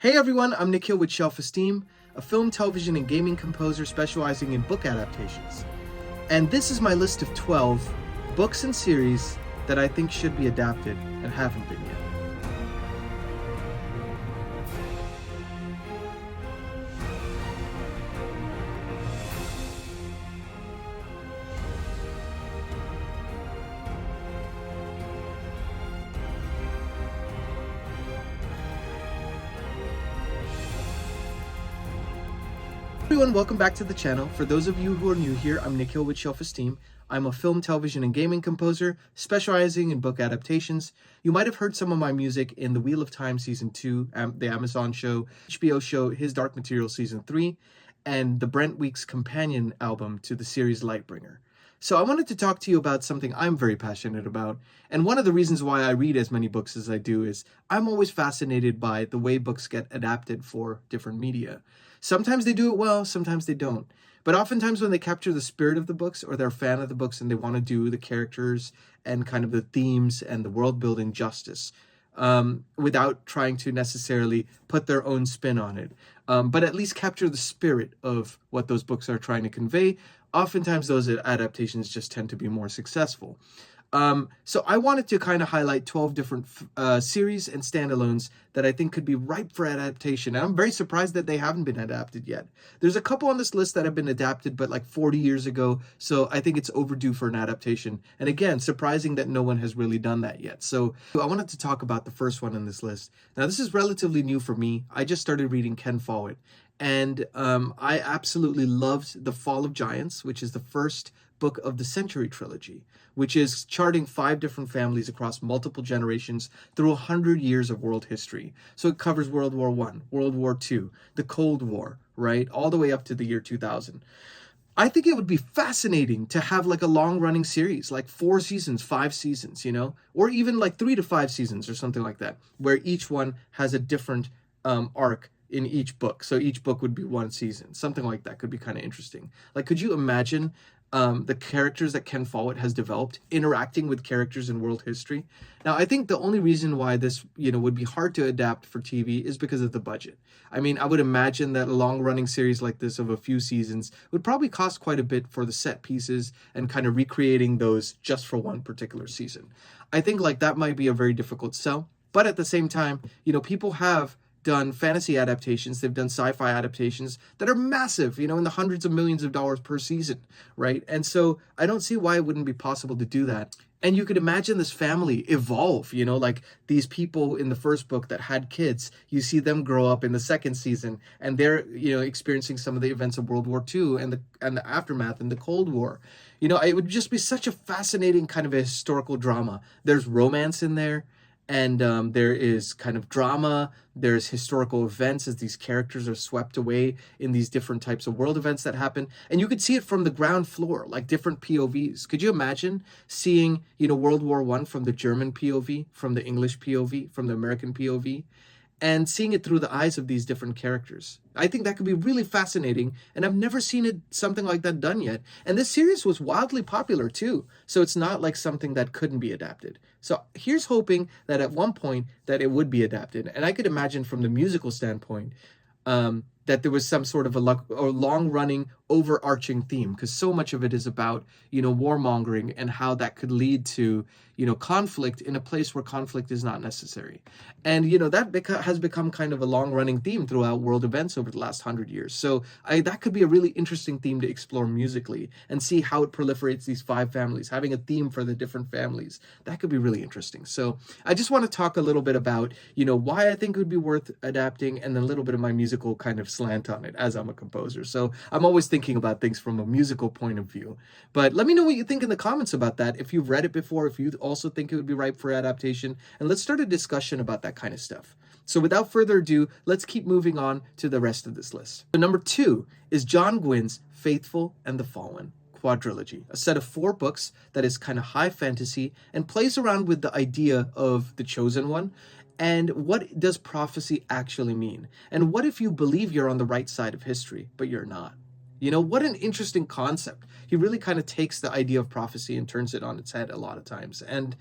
Hey everyone, I'm Nikhil with Shelf-Esteem, a film, television, and gaming composer specializing in book adaptations. And this is my list of 12 books and series that I think should be adapted and haven't been yet. Everyone, welcome back to the channel. For those of you who are new here, I'm Nikhil with Shelf-Esteem. I'm a film, television, and gaming composer specializing in book adaptations. You might have heard some of my music in The Wheel of Time Season 2, the Amazon show, HBO show His Dark Material Season 3, and the Brent Weeks companion album to the series Lightbringer. So I wanted to talk to you about something I'm very passionate about, and one of the reasons why I read as many books as I do is I'm always fascinated by the way books get adapted for different media. Sometimes they do it well, sometimes they don't. But oftentimes when they capture the spirit of the books, or they're a fan of the books and they want to do the characters and kind of the themes and the world building justice, without trying to necessarily put their own spin on it, but at least capture the spirit of what those books are trying to convey, oftentimes those adaptations just tend to be more successful. So I wanted to kind of highlight 12 different series and standalones that I think could be ripe for adaptation. And I'm very surprised that they haven't been adapted yet. There's a couple on this list that have been adapted, but like 40 years ago. So I think it's overdue for an adaptation. And again, surprising that no one has really done that yet. So I wanted to talk about the first one on this list. Now, this is relatively new for me. I just started reading Ken Follett. And I absolutely loved The Fall of Giants, which is the first book of the Century trilogy, which is charting 5 different families across multiple generations through 100 years of world history. So it covers World War I, World War II, the Cold War, right? All the way up to the year 2000. I think it would be fascinating to have like a long-running series, like 4 seasons, 5 seasons, or even like 3 to 5 seasons or something like that, where each one has a different arc in each book. So each book would be 1 season. Something like that could be kind of interesting. Like, could you imagine the characters that Ken Follett has developed interacting with characters in world history? Now, I think the only reason why this, would be hard to adapt for TV is because of the budget. I mean, I would imagine that a long-running series like this of a few seasons would probably cost quite a bit for the set pieces and kind of recreating those just for one particular season. I think like that might be a very difficult sell. But at the same time, people have done fantasy adaptations, they've done sci-fi adaptations that are massive, in the hundreds of millions of dollars per season, right? And so I don't see why it wouldn't be possible to do that. And you could imagine this family evolve, like these people in the first book that had kids, you see them grow up in the second season, and they're, experiencing some of the events of World War II and the aftermath and the Cold War. It would just be such a fascinating kind of a historical drama. There's romance in there. And there is kind of drama, there's historical events as these characters are swept away in these different types of world events that happen. And you could see it from the ground floor, like different POVs. Could you imagine seeing, World War I from the German POV, from the English POV, from the American POV, and seeing it through the eyes of these different characters? I think that could be really fascinating, and I've never seen something like that done yet. And this series was wildly popular too, so it's not like something that couldn't be adapted. So here's hoping that at one point that it would be adapted. And I could imagine from the musical standpoint that there was some sort of a long-running, overarching theme, because so much of it is about, warmongering and how that could lead to, conflict in a place where conflict is not necessary. And, that has become kind of a long-running theme throughout world events over the last 100 years. So that could be a really interesting theme to explore musically and see how it proliferates these 5 families, having a theme for the different families. That could be really interesting. So I just want to talk a little bit about, why I think it would be worth adapting, and then a little bit of my musical kind of slant on it, as I'm a composer. So I'm always thinking about things from a musical point of view. But let me know what you think in the comments about that. If you've read it before, if you also think it would be ripe for adaptation, and let's start a discussion about that kind of stuff. So without further ado, let's keep moving on to the rest of this list. So number 2 is John Gwynn's Faithful and the Fallen quadrilogy, a set of 4 books that is kind of high fantasy and plays around with the idea of the chosen one. And what does prophecy actually mean? And what if you believe you're on the right side of history, but you're not? What an interesting concept. He really kind of takes the idea of prophecy and turns it on its head a lot of times. And,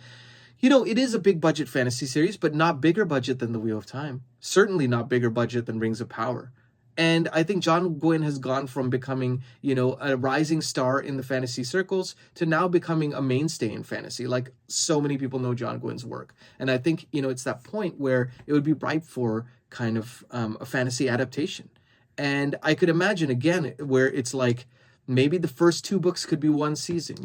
It is a big budget fantasy series, but not bigger budget than The Wheel of Time. Certainly not bigger budget than Rings of Power. And I think John Gwynne has gone from becoming, a rising star in the fantasy circles to now becoming a mainstay in fantasy. Like, so many people know John Gwynne's work. And I think, it's that point where it would be ripe for kind of a fantasy adaptation. And I could imagine, again, where it's like, maybe the first two books could be one season,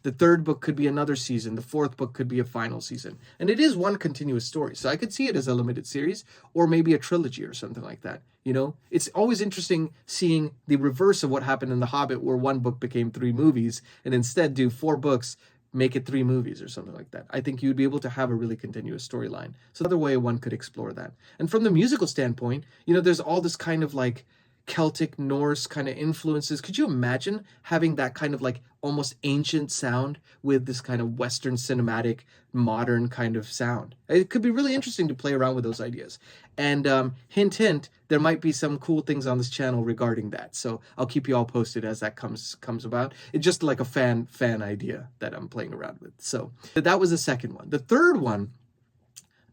the third book could be another season, the fourth book could be a final season. And it is one continuous story. So I could see it as a limited series or maybe a trilogy or something like that. It's always interesting seeing the reverse of what happened in The Hobbit, where one book became 3 movies, and instead do 4 books, make it 3 movies or something like that. I think you'd be able to have a really continuous storyline. So another way one could explore that. And from the musical standpoint, there's all this kind of like Celtic, Norse kind of influences. Could you imagine having that kind of like almost ancient sound with this kind of Western cinematic, modern kind of sound? It could be really interesting to play around with those ideas. And hint, hint, there might be some cool things on this channel regarding that. So I'll keep you all posted as that comes about. It's just like a fan idea that I'm playing around with. So that was the second one. The third one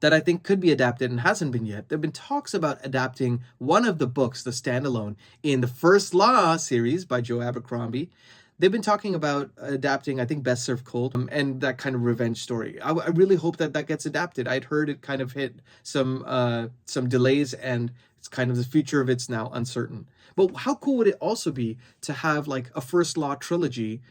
that I think could be adapted and hasn't been yet. There have been talks about adapting one of the books, the standalone, in the First Law series by Joe Abercrombie. They've been talking about adapting, I think, Best Served Cold, and that kind of revenge story. I really hope that gets adapted. I'd heard it kind of hit some delays, and it's kind of the future of it's now uncertain. But how cool would it also be to have like a First Law trilogy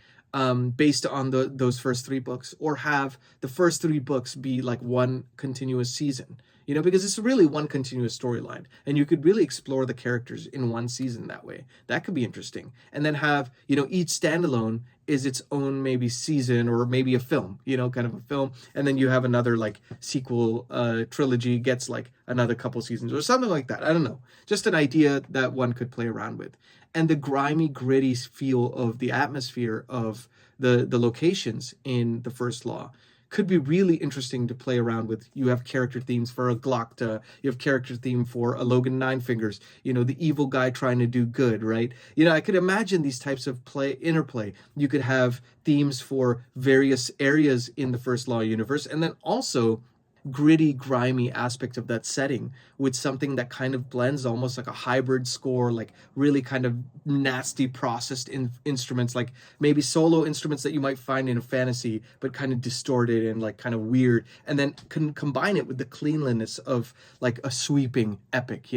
based on those first 3 books, or have the first 3 books be like one continuous season, because it's really one continuous storyline, and you could really explore the characters in one season that way. That could be interesting. And then have, each standalone is its own maybe season, or maybe a film, kind of a film, and then you have another like sequel trilogy gets like another couple seasons or something like that. I don't know, just an idea that one could play around with. And the grimy, gritty feel of the atmosphere of the locations in the First Law could be really interesting to play around with. You have character themes for a Glocta, you have character theme for a Logan Nine Fingers, the evil guy trying to do good, right? I could imagine these types of interplay. You could have themes for various areas in the First Law universe, and then also gritty, grimy aspect of that setting with something that kind of blends almost like a hybrid score, like really kind of nasty processed instruments, like maybe solo instruments that you might find in a fantasy, but kind of distorted and like kind of weird, and then can combine it with the cleanliness of like a sweeping epic,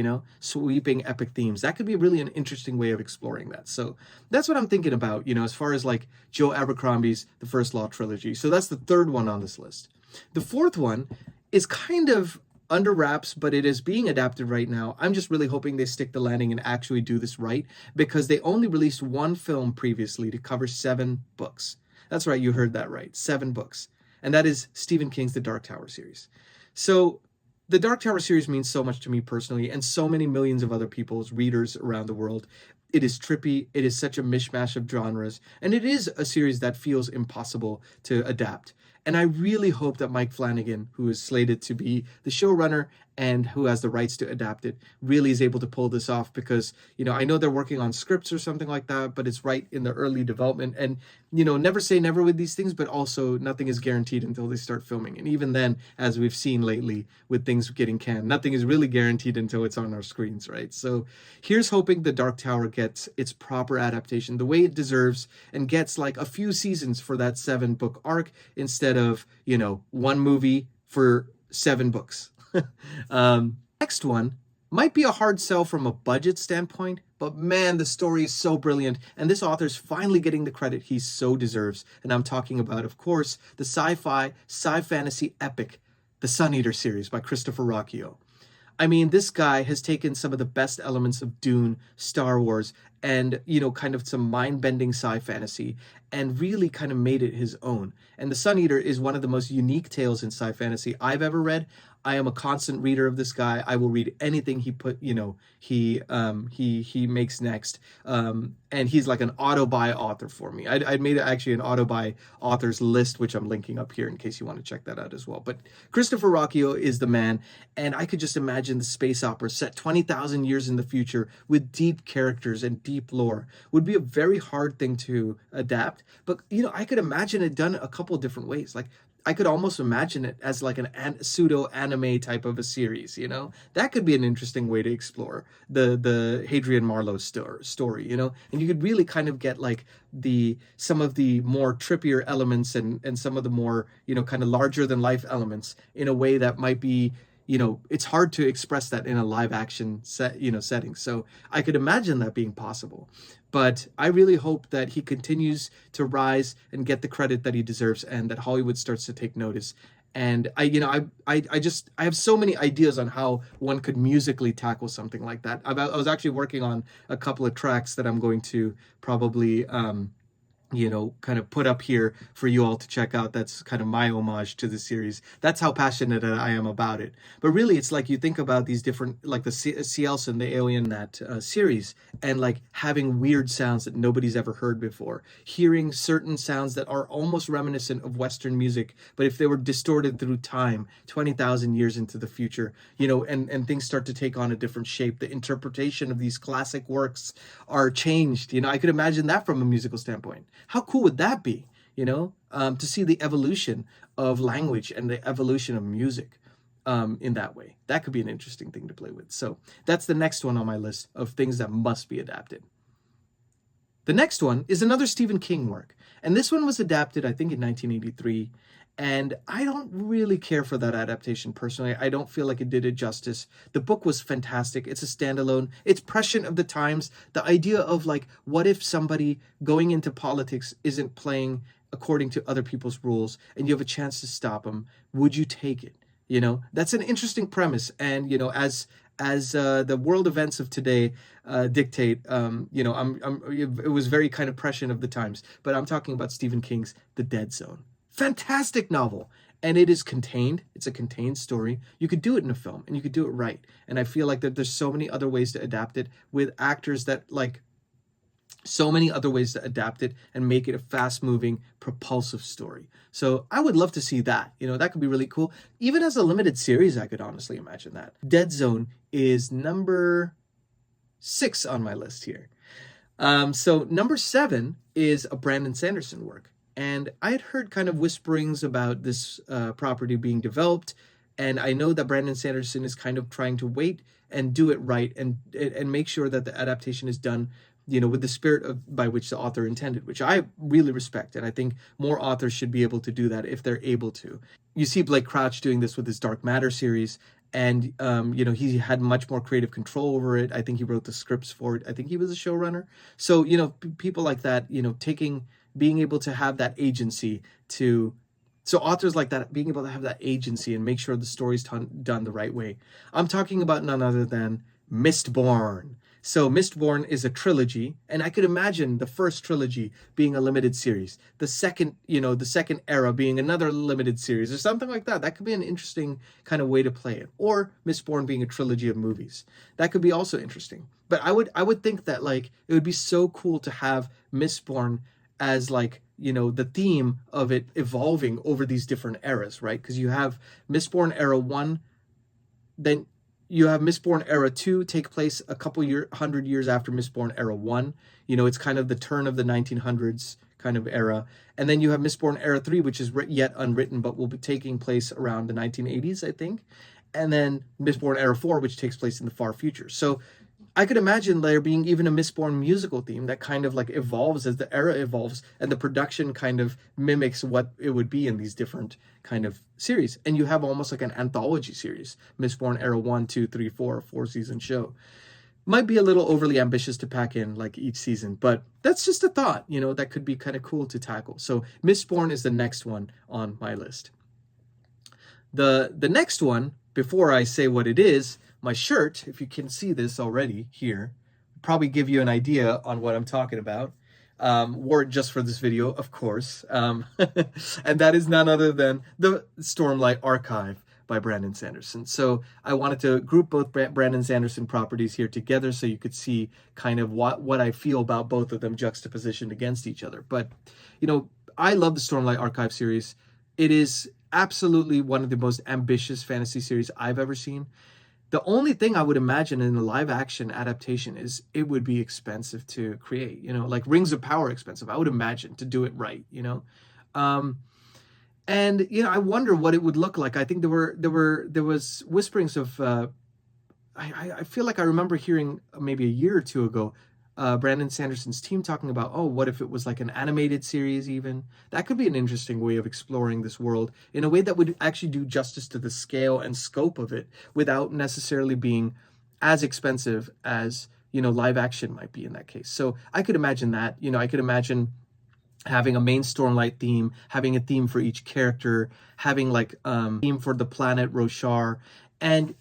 sweeping epic themes. That could be really an interesting way of exploring that. So that's what I'm thinking about, as far as like Joe Abercrombie's The First Law trilogy. So that's the third one on this list. The fourth one is kind of under wraps, but it is being adapted right now. I'm just really hoping they stick the landing and actually do this right, because they only released 1 film previously to cover 7 books. That's right, you heard that right, 7 books. And that is Stephen King's The Dark Tower series. So the Dark Tower series means so much to me personally, and so many millions of other people's readers around the world. It is trippy, it is such a mishmash of genres, and it is a series that feels impossible to adapt. And I really hope that Mike Flanagan, who is slated to be the showrunner and who has the rights to adapt it, really is able to pull this off, because, I know they're working on scripts or something like that, but it's right in the early development. And, never say never with these things, but also nothing is guaranteed until they start filming. And even then, as we've seen lately with things getting canned, nothing is really guaranteed until it's on our screens, right? So here's hoping The Dark Tower gets its proper adaptation the way it deserves, and gets like a few seasons for that 7-book arc instead of, 1 movie for 7 books. Next one might be a hard sell from a budget standpoint, but man, the story is so brilliant, and this author's finally getting the credit he so deserves. And I'm talking about, of course, the sci-fantasy epic, The Sun Eater series by Christopher Rocchio. I mean, this guy has taken some of the best elements of Dune, Star Wars, and, kind of some mind-bending sci-fantasy, and really kind of made it his own. And The Sun Eater is one of the most unique tales in sci-fantasy I've ever read. I am a constant reader of this guy. I will read anything he makes next. And he's like an auto-buy author for me. I made actually an auto-buy authors list, which I'm linking up here in case you want to check that out as well. But Christopher Rocchio is the man, and I could just imagine the space opera set 20,000 years in the future with deep characters and deep lore. Would be a very hard thing to adapt, but I could imagine it done a couple different ways. Like, I could almost imagine it as like an pseudo anime type of a series, you know? That could be an interesting way to explore the Hadrian Marlowe story, you know? And you could really kind of get like some of the more trippier elements and some of the more, you know, kind of larger than life elements in a way that might be, you know, it's hard to express that in a live action setting. So I could imagine that being possible. But I really hope that he continues to rise and get the credit that he deserves, and that Hollywood starts to take notice. And I have so many ideas on how one could musically tackle something like that. I was actually working on a couple of tracks that I'm going to probably kind of put up here for you all to check out. That's kind of my homage to the series. That's how passionate I am about it. But really, it's like you think about these different, like the Cielson, the alien, that series, and like having weird sounds that nobody's ever heard before, hearing certain sounds that are almost reminiscent of Western music, but if they were distorted through time, 20,000 years into the future, you know, and things start to take on a different shape. The interpretation of these classic works are changed. You know, I could imagine that from a musical standpoint. How cool would that be, you know, to see the evolution of language and the evolution of music in that way? That could be an interesting thing to play with. So that's the next one on my list of things that must be adapted. The next one is another Stephen King work. And this one was adapted, I think, in 1983. And I don't really care for that adaptation personally. I don't feel like it did it justice. The book was fantastic. It's a standalone. It's prescient of the times. The idea of like, what if somebody going into politics isn't playing according to other people's rules and you have a chance to stop them? Would you take it? You know, that's an interesting premise. And, you know, as the world events of today dictate, you know, it was very kind of prescient of the times. But I'm talking about Stephen King's The Dead Zone. Fantastic novel. And it is contained. It's a contained story. You could do it in a film, and you could do it right. And I feel like that there's so many other ways to adapt it with actors that like so many other ways to adapt it and make it a fast-moving, propulsive story. So I would love to see that. You know, that could be really cool. Even as a limited series, I could honestly imagine that. Dead Zone is number 6 on my list here. So number 7 is a Brandon Sanderson work. And I had heard kind of whisperings about this property being developed. And I know that Brandon Sanderson is kind of trying to wait and do it right and make sure that the adaptation is done, you know, with the spirit by which the author intended, which I really respect. And I think more authors should be able to do that if they're able to. You see Blake Crouch doing this with his Dark Matter series. And, you know, he had much more creative control over it. I think he wrote the scripts for it. I think he was a showrunner. So, you know, people like that, you know, being able to have that agency so authors like that, being able to have that agency and make sure the story's done the right way. I'm talking about none other than Mistborn. So Mistborn is a trilogy, and I could imagine the first trilogy being a limited series, the second era being another limited series or something like that. That could be an interesting kind of way to play it. Or Mistborn being a trilogy of movies. That could be also interesting. But I would think that like it would be so cool to have Mistborn as like, you know, the theme of it evolving over these different eras, right? Because you have Mistborn era 1, then you have Mistborn era 2 take place a couple 100 years after Mistborn era 1. You know, it's kind of the turn of the 1900s kind of era. And then you have Mistborn era 3, which is yet unwritten, but will be taking place around the 1980s, I think. And then Mistborn era 4, which takes place in the far future. So I could imagine there being even a Mistborn musical theme that kind of like evolves as the era evolves and the production kind of mimics what it would be in these different kind of series. And you have almost like an anthology series, Mistborn era 1, 2, 3, 4, a 4-season show. Might be a little overly ambitious to pack in like each season, but that's just a thought, you know, that could be kind of cool to tackle. So Mistborn is the next one on my list. The next one, before I say what it is, my shirt, if you can see this already here, probably give you an idea on what I'm talking about. Wore it just for this video, of course. And that is none other than the Stormlight Archive by Brandon Sanderson. So I wanted to group both Brandon Sanderson properties here together so you could see kind of what I feel about both of them juxtapositioned against each other. But, you know, I love the Stormlight Archive series. It is absolutely one of the most ambitious fantasy series I've ever seen. The only thing I would imagine in a live action adaptation is it would be expensive to create, you know, like Rings of Power expensive, I would imagine, to do it right, you know. And I wonder what it would look like. I think there was whisperings of I feel like I remember hearing maybe a year or two ago, Brandon Sanderson's team talking about, oh, what if it was like an animated series even? That could be an interesting way of exploring this world in a way that would actually do justice to the scale and scope of it without necessarily being as expensive as, live action might be in that case. So I could imagine that. I could imagine having a main Stormlight theme, having a theme for each character, having like theme for the planet Roshar. And,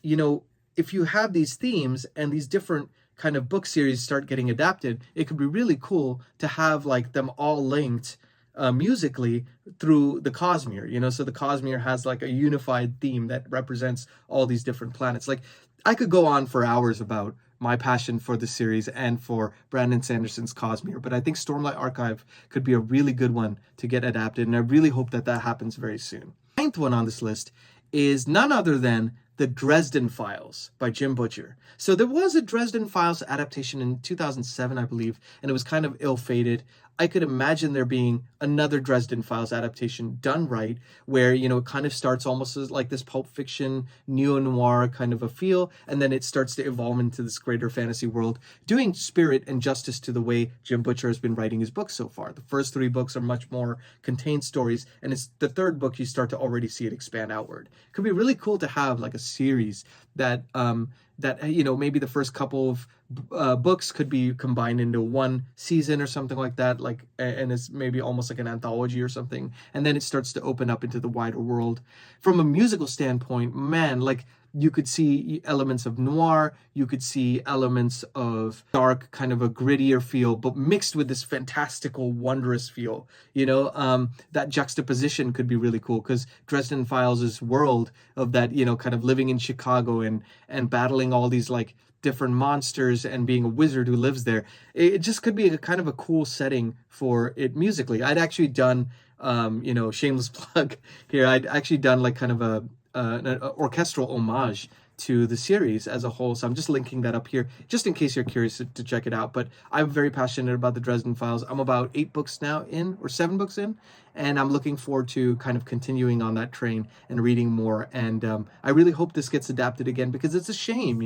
if you have these themes and these different kind of book series start getting adapted, it could be really cool to have like them all linked musically through the Cosmere, so the Cosmere has like a unified theme that represents all these different planets. Like, I could go on for hours about my passion for the series and for Brandon Sanderson's Cosmere, but I think Stormlight Archive could be a really good one to get adapted, and I really hope that happens very soon. The ninth one on this list is none other than The Dresden Files by Jim Butcher. So there was a Dresden Files adaptation in 2007, I believe, and it was kind of ill-fated. I could imagine there being another Dresden Files adaptation done right, where, it kind of starts almost as like this Pulp Fiction, neo-noir kind of a feel, and then it starts to evolve into this greater fantasy world, doing spirit and justice to the way Jim Butcher has been writing his books so far. The first 3 books are much more contained stories, and it's the 3rd book you start to already see it expand outward. It could be really cool to have like a series that maybe the first couple of books could be combined into one season or something like that, and it's maybe almost like an anthology or something, and then it starts to open up into the wider world. From a musical standpoint, man, like, you could see elements of noir, you could see elements of dark, kind of a grittier feel, but mixed with this fantastical, wondrous feel. That juxtaposition could be really cool, because Dresden Files' world of that, kind of living in Chicago and battling all these like different monsters and being a wizard who lives there. It just could be a kind of a cool setting for it musically. I'd actually done, shameless plug here, I'd actually done like kind of an orchestral homage to the series as a whole. So I'm just linking that up here, just in case you're curious to check it out. But I'm very passionate about the Dresden Files. I'm about 8 books now in, or 7 books in, and I'm looking forward to kind of continuing on that train and reading more. And I really hope this gets adapted again, because it's a shame,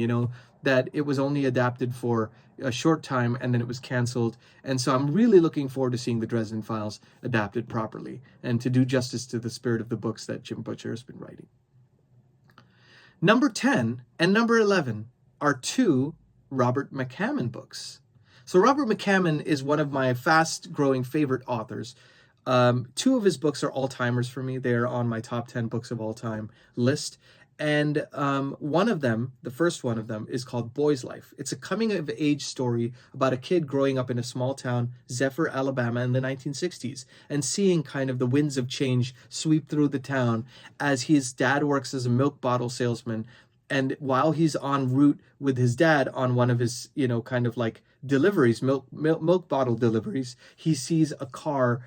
that it was only adapted for a short time and then it was canceled. And so I'm really looking forward to seeing the Dresden Files adapted properly and to do justice to the spirit of the books that Jim Butcher has been writing. Number 10 and number 11 are 2 Robert McCammon books. So Robert McCammon is one of my fast-growing favorite authors. 2 of his books are all-timers for me. They're on my top 10 books of all time list. And one of them, the first one of them, is called Boy's Life. It's a coming-of-age story about a kid growing up in a small town, Zephyr, Alabama, in the 1960s, and seeing kind of the winds of change sweep through the town as his dad works as a milk bottle salesman. And while he's en route with his dad on one of his, kind of like deliveries, milk bottle deliveries, he sees a car,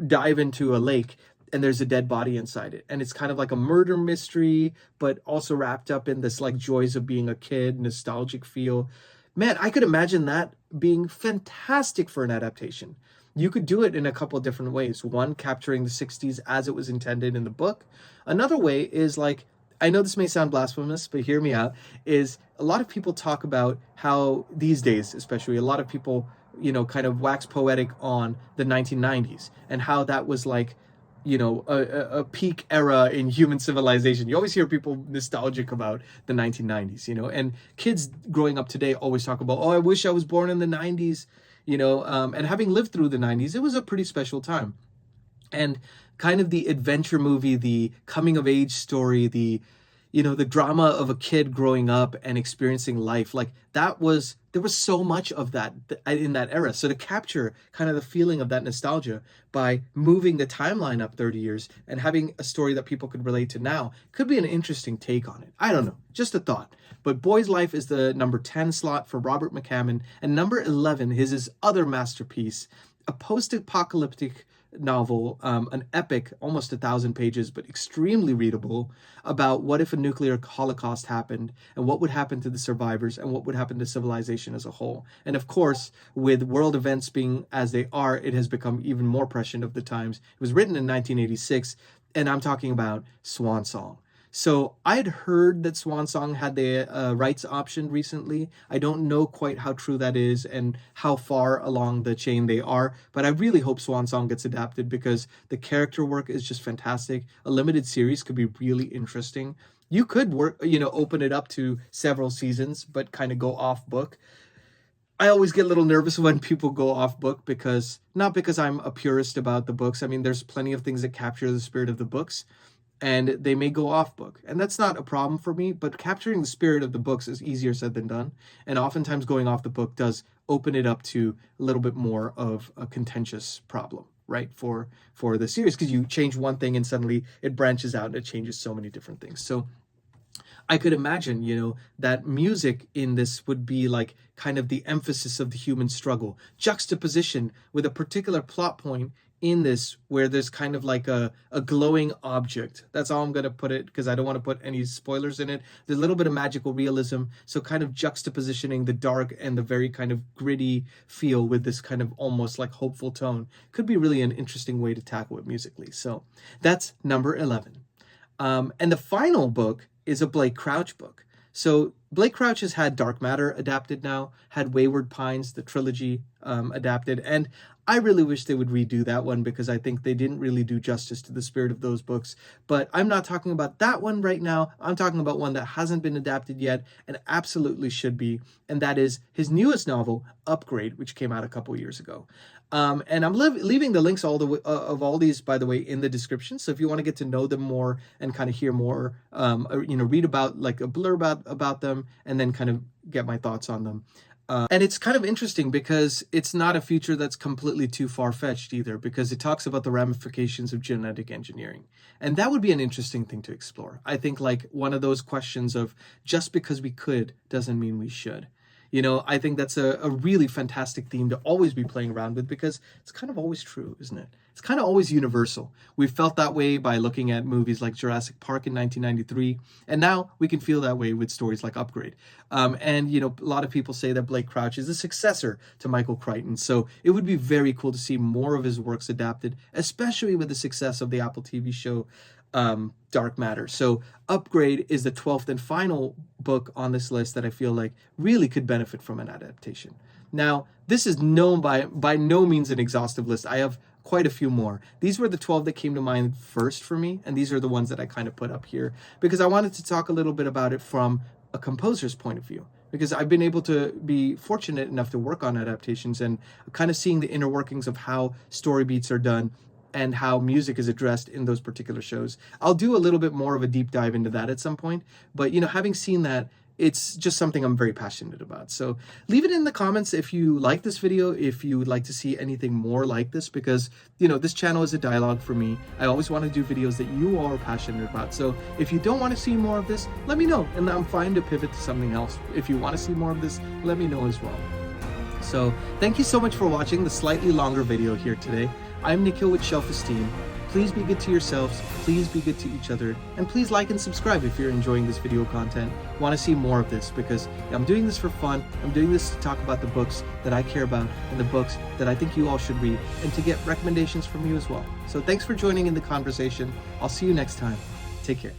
dive into a lake, and there's a dead body inside it. And it's kind of like a murder mystery, but also wrapped up in this like joys of being a kid, nostalgic feel. Man, I could imagine that being fantastic for an adaptation. You could do it in a couple of different ways. One, capturing the 60s as it was intended in the book. Another way is like, I know this may sound blasphemous, but hear me out, is a lot of people talk about how these days, especially, a lot of people, kind of wax poetic on the 1990s and how that was like, a peak era in human civilization. You always hear people nostalgic about the 1990s, and kids growing up today always talk about, oh, I wish I was born in the 90s, and having lived through the 90s, it was a pretty special time. And kind of the adventure movie, the coming of age story, the drama of a kid growing up and experiencing life, like there was so much of that in that era. So to capture kind of the feeling of that nostalgia by moving the timeline up 30 years and having a story that people could relate to now could be an interesting take on it. I don't know, just a thought. But Boy's Life is the number 10 slot for Robert McCammon, and number 11 is his other masterpiece, a post-apocalyptic novel, an epic, almost 1,000 pages, but extremely readable, about what if a nuclear holocaust happened and what would happen to the survivors and what would happen to civilization as a whole. And of course, with world events being as they are, it has become even more prescient of the times. It was written in 1986, and I'm talking about Swan Song. So I'd heard that Swan Song had the rights option recently. I don't know quite how true that is and how far along the chain they are, but I really hope Swan Song gets adapted because the character work is just fantastic. A limited series could be really interesting. You could open it up to several seasons, but kind of go off book. I always get a little nervous when people go off book because, not because I'm a purist about the books. I mean, there's plenty of things that capture the spirit of the books, and they may go off book. And that's not a problem for me, but capturing the spirit of the books is easier said than done. And oftentimes going off the book does open it up to a little bit more of a contentious problem, right, for the series, because you change one thing and suddenly it branches out and it changes so many different things. So I could imagine, that music in this would be like kind of the emphasis of the human struggle, juxtaposition with a particular plot point in this where there's kind of like a glowing object. That's all I'm going to put it, because I don't want to put any spoilers in it. There's a little bit of magical realism, so kind of juxtapositioning the dark and the very kind of gritty feel with this kind of almost like hopeful tone could be really an interesting way to tackle it musically. So that's number 11. And the final book is a Blake Crouch book. So Blake Crouch has had Dark Matter adapted now, had Wayward Pines, the trilogy, adapted, and I really wish they would redo that one because I think they didn't really do justice to the spirit of those books. But I'm not talking about that one right now. I'm talking about one that hasn't been adapted yet and absolutely should be, and that is his newest novel, Upgrade, which came out a couple years ago. And I'm leaving the links of all these, by the way, in the description. So if you want to get to know them more and kind of hear more, read about like a blurb about them and then kind of get my thoughts on them. And it's kind of interesting because it's not a future that's completely too far-fetched either, because it talks about the ramifications of genetic engineering. And that would be an interesting thing to explore. I think like one of those questions of just because we could doesn't mean we should. I think that's a really fantastic theme to always be playing around with because it's kind of always true, isn't it? It's kind of always universal. We felt that way by looking at movies like Jurassic Park in 1993, and now we can feel that way with stories like Upgrade. And a lot of people say that Blake Crouch is a successor to Michael Crichton, so it would be very cool to see more of his works adapted, especially with the success of the Apple TV show Dark Matter. So Upgrade is the 12th and final book on this list that I feel like really could benefit from an adaptation. Now, this is known by no means an exhaustive list. I have quite a few more. These were the 12 that came to mind first for me, and these are the ones that I kind of put up here because I wanted to talk a little bit about it from a composer's point of view, because I've been able to be fortunate enough to work on adaptations and kind of seeing the inner workings of how story beats are done and how music is addressed in those particular shows. I'll do a little bit more of a deep dive into that at some point, but having seen that, it's just something I'm very passionate about. So leave it in the comments if you like this video, if you would like to see anything more like this, because this channel is a dialogue for me. I always want to do videos that you all are passionate about. So if you don't want to see more of this, let me know, and I'm fine to pivot to something else. If you want to see more of this, let me know as well. So thank you so much for watching the slightly longer video here today. I'm Nikhil with Shelf-Esteem. Please be good to yourselves, please be good to each other, and please like and subscribe if you're enjoying this video content. Want to see more of this because I'm doing this for fun. I'm doing this to talk about the books that I care about and the books that I think you all should read, and to get recommendations from you as well. So thanks for joining in the conversation. I'll see you next time. Take care.